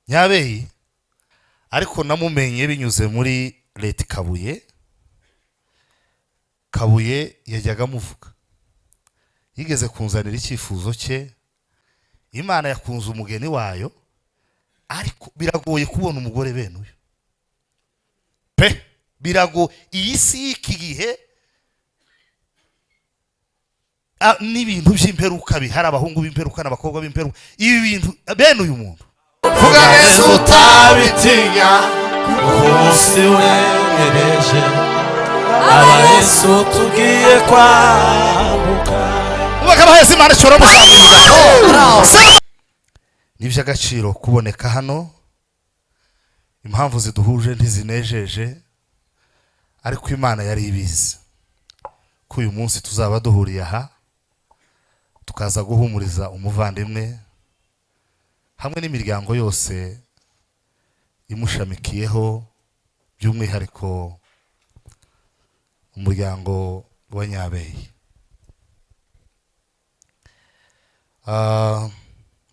Nyabeyi ariko namumenye binyuze muri leta Kabuye yajyaga muvuga, yigeze kunzanira icyifuzo cye. Imana yakunze umugeni wayo, ariko biragoye kubona umugore bene uyu pe, birago iyi si y'iki gihe n'ibintu by'imperuka bihari, abahungu b'imperuka n'abakobwa b'imperuka, ibi bintu bene uyu muntu vuga neza utabitinya umunsi wegereje, aba Yesu tugiye kwambuka. ubakabaheza Imana ishobora muzamurira n'iby'agaciro kuboneka hano. Impamvu ziduhuje ntizinejeje, ariko Imana yari ibizi ko uyu munsi tuzaba duhuriye aha tukaza guhumuriza umuvandimwe hamwe n'imiryango yose imushamikiyeho, by'umwihariko umuryango wa Nyabeyi.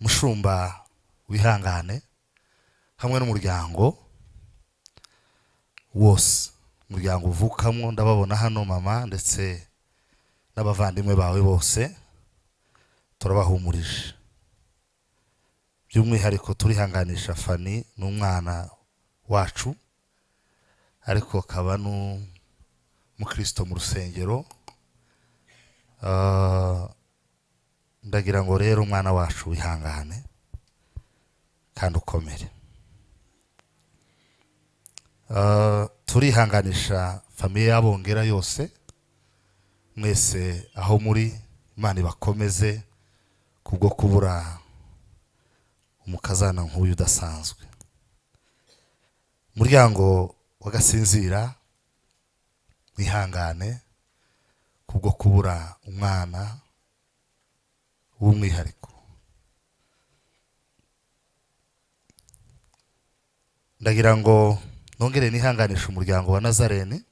Mushumba wihangane hamwe n'umuryango wose, umuryango uvukamo, ndababona hano mama ndetse n'abavandimwe bawe bose, turabahumurije. By'umwihariko turihanganisha Fani n'umwana wacu, ariko akaba n'umukristo mu rusengero. Ndagira ngo rero umwana wacu wihangane kandi ukomere. Turihanganisha famiye y'Abongera yose, mwese aho muri, Imana ibakomeze kubwo kubura umukazana nk'uyu udasanzwe. Umuryango wa Gasinzira wihangane kubwo kubura umwana w'umwihariko. Ndagira ngo nongere nihanganisha umuryango wa Nazarene,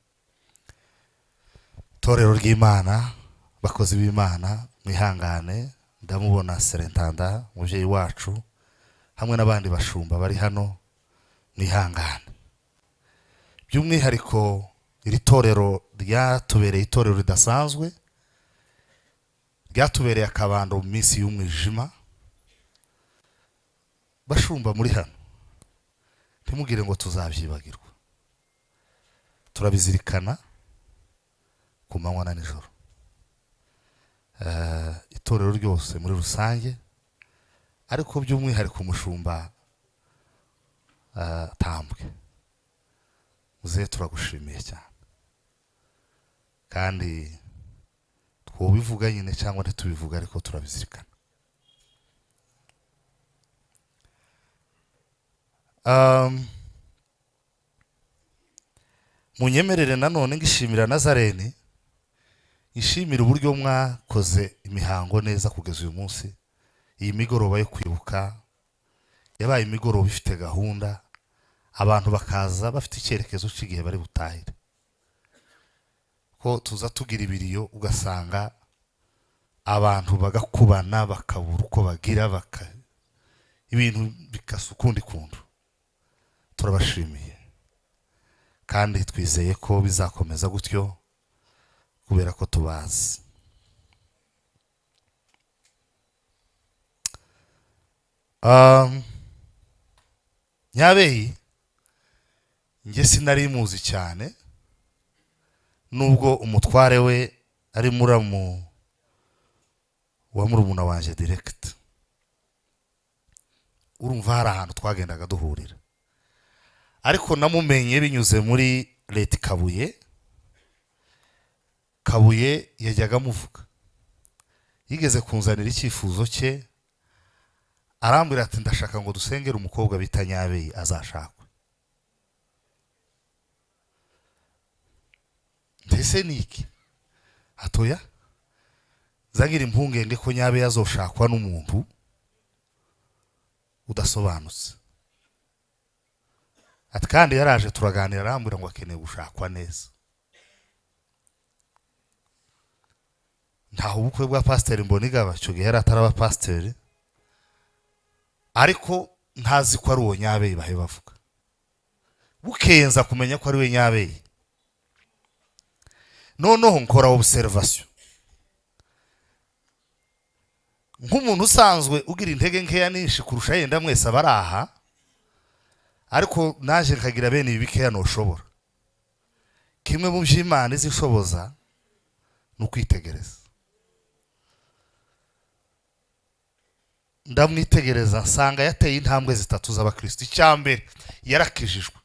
torero ry'Imana, bakozi b'Imana mwihangane. Ndamubona Serentanda umubyeyi wacu hamwe n'abandi bashumba bari hano, mwihangane. By'umwihariko iri torero ryatubereye itorero ridasanzwe, ryatubereye akabando mu minsi y'umwijima. Bashumba muri hano, ntimugire ngo tuzabyibagirwa, turabizirikana ku manywa na nijoro. Itorero ryose muri rusange, ariko by'umwihariko umushumba Tambwe, muze turagushimiye cyane, kandi twobivuga nyine cyangwa ntitubivuga, ariko turabizirikana. Munyemerere nanone ngishimira Nazarene, ishimira uburyo mwakoze imihango neza kugeza uyu munsi. Iyi migoroba yo kwibuka yabaye imigoroba ifite gahunda, abantu bakaza bafite icyerekezo cy'igihe bari butahire. Ko tuza tugira ibiriyo ugasanga abantu bagakubana bakabura uko bagira, ibintu bikasa ukundi kuntu. Turabashimiye kandi twizeye ko bizakomeza gutyo kubera ko tubazi. Nyabeyi njye sinari muzi cyane, nubwo umutware we ari muramu wa murumuna wanje direct. Urumva hari ahantu twagendaga duhurira, ariko namumenye binyuze muri leta Kabuye yajyaga muvuga, yigeze kunzanira icyifuzo cye, arambwira ati ndashaka ngo dusengere umukobwa bita Nyabeyi azashakwe. Ndetse niki atoya zagira impungenge ko Nyabeyi azoshakwa n'umuntu udasobanutse. Ati kandi yaraje turaganira, arambwira ngo akeneye gushakwa neza. Ntaho ubukwe bwa Pasiteri Mbonigaba cyo gihe yari ataraba pasiteri, ariko ntazi ko ari uwo Nyabeye bahe bavuga, bukenza kumenya ko ari we Nyabeye. Noneho nkora observation nk'umuntu usanzwe ugira intege nkeya ninshi kurusha yenda mwese abaraha, ariko naje nkagira bene ibi bikeya noshobora. Kimwe mu by'Imana izishoboza no kwitegereza. Ndamwitegereza nsanga yateye intambwe zitatu z'abakristo. Icyambere yarakijijwe.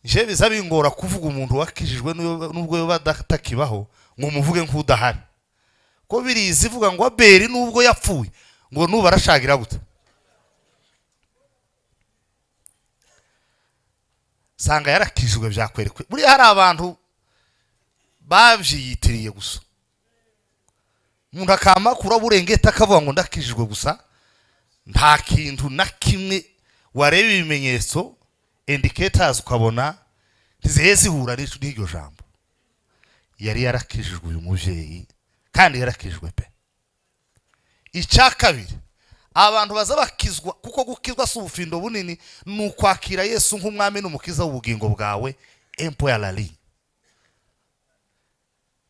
Je bizabingora kuvuga umuntu wakijijwe nubwo yoba datakibaho ngo muvuge nk'udahari. Ko birizi ivuga ngo Abeli nubwo yapfuye ngo nuba arashagira gute. Sanga yarakijijwe byakwerekwe. Buri hari abantu bavyiyitiriye gusa. Umuntu akama kura burengeta akavuga ngo ndakijijwe gusa, nta kintu na kimwe wareba ibimenyetso indicators ukabona ntizihe zihura n'iryo jambo. Yari yarakijijwe uyu muvyeyi kandi yarakijijwe pe. Icya kabiri, abantu baza bakizwa, kuko gukizwa si ubufindo bunini, nukwakira Yesu nk'umwami n'umukiza w'ubugingo bwawe, empo ya lali.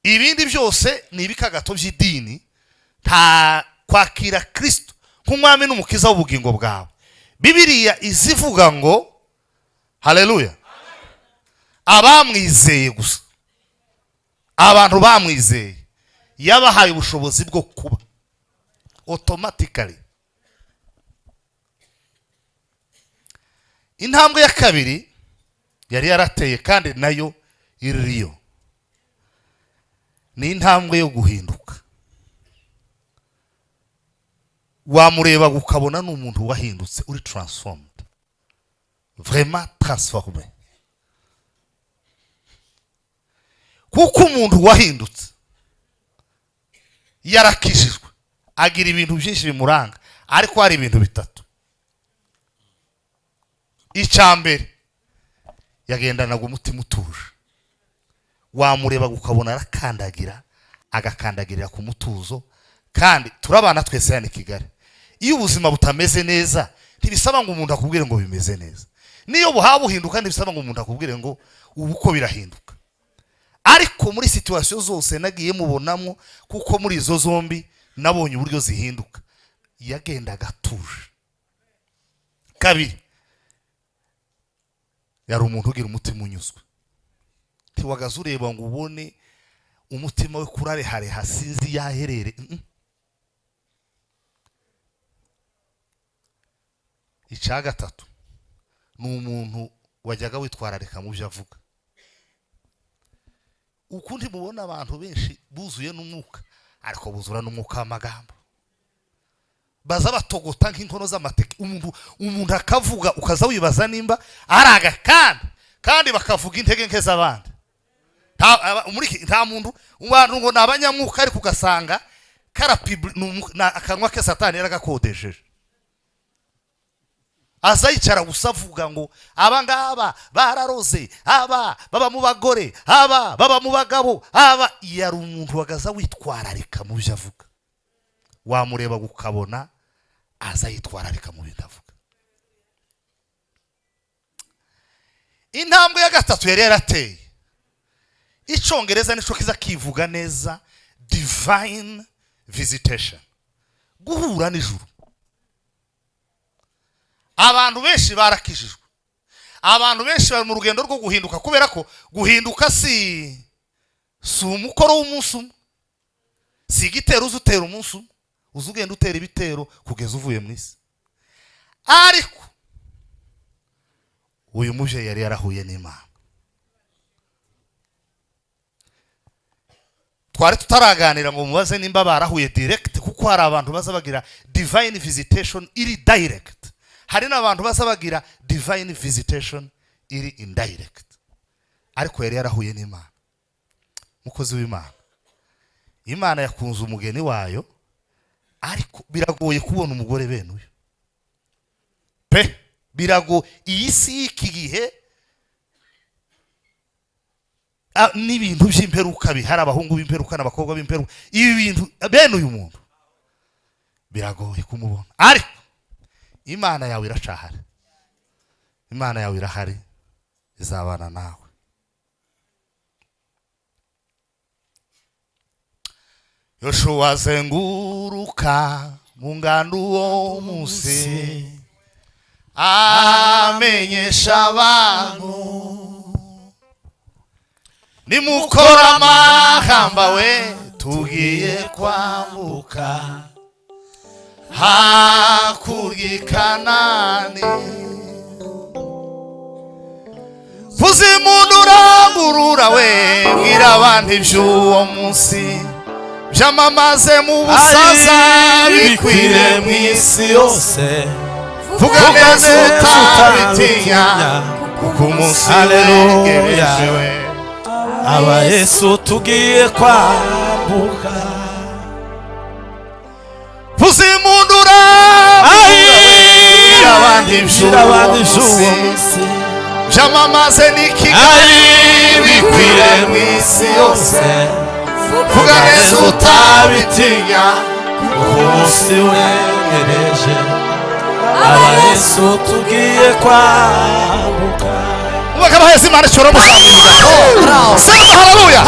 Ibindi byose ni ibikagato by'idini, nta kwakira Kristo nk'umwami n'umukiza w'ubugingo bwawe. Bibiliya izivuga ngo haleluya, abamwizeye gusa, abantu bamwizeye yabahaye ubushobozi bwo kuba automatically. Intambwe ya kabiri yari yarateye kandi nayo iriyo, ni intambwe yo guhinduka. Wamureba ukabona n'umuntu wahindutse, uri transformed, vraiment transformé. Kuko umuntu wahindutse yarakijijwe agira ibintu byinshi bimuranga, ariko hari ibintu bitatu. Icyambere yagendanaga umutima utuje. Wamureba ukabona arakandagira, agakandagirira ku mutuzo. Kandi turabana twese yani Kigali, iyo ubuzima butameze neza ntibisaba ngo umuntu akubwire ngo bimeze neza. Niyo buhaba buhinduka ntibisaba ngo umuntu akubwire ngo ubu uko birahinduka. Ariko muri situation zose nagiye mubonamo, kuko muri izo zombi nabonye uburyo zihinduka, yagendaga atuje. Kabiri, yari umuntu ugira umutima unyuzwe. Ntiwagaze ureba ngo ubone umutima we kurare hare hasizi yaherere. Icya gatatu, ni umuntu wajyaga witwararika mu byo avuga. Ukundi mubona abantu benshi buzuye n'umwuka, ariko buzura n'umwuka w'amagambo. Baza batogota nk'inkono z'amateke. Umuntu akavuga ukaza wibaza nimba araga kandi bakavuga intege nke z'abandi. Nta muntu abantu ngo nabanyamwuka, ariko ugasanga akanwa ke Satani yaragakodesheje. Azayicara gusa avuga ngo abangaba bararoze, baba mu bagore, baba mu bagabo, yari umuntu wagaza witwararika mu byo avuga. Wamureba ukabona azayitwararika mu bintu avuga. Intambwe ya gatatu yari yarateye, Icyongereza nico kiza kivuga neza, divine visitation, guhura n'ijuru. Abantu benshi barakijijwe, abantu benshi bari mu rugendo rwo guhinduka, kubera ko guhinduka si umukoro w'umunsi umwe, si igitero uzutera umunsi umwe, uzugenda utera ibitero kugeza uvuye mu isi. Ariko uyu muvyeyi yari yarahuye n'Imana. Twari tutaraganira ngo mubaze nimba barahuye direct, kuko hari abantu baza bagira divine visitation iri direct, hari n'abantu baza bagira divine visitation iri indirect. Ariko yari yarahuye n'Imana, mukozi w'Imana. Imana yakunze umugeni wayo, ariko biragoye kubona umugore bene uyu pe. Birago iyi si y'iki gihe n'ibintu by'imperuka bihari, abahungu b'imperuka n'abakobwa b'imperuka, ibi bintu bene uyu muntu biragoye kumubona. Ariko imana yawe iracahari, imana yawe irahari, izabana nawe. Yoshua azenguruka mu ngando uwo munsi, amenyesha abantu, nimukora amahamba we tugiye kwambuka hakurya i Kanani. Vuza impundu urangurura we, bwira abantu iby'uwo munsi, byamamaze mu busaza bikwire mu isi yose. Vuga neza utabitinya, kuko umunsi wegereje we. aba Yesu tugiye kwambuka. Vuza impundu urangurura we, abandi iby'uwo munsi, byamamaze n'i Kigali bikwire mu isi yose. Vuga neza utabitinya, kuko umunsi wegereje. aba Yesu tugiye kwambuka. ubaka baheze Imana cyoro muzamuka. Sema haleluya.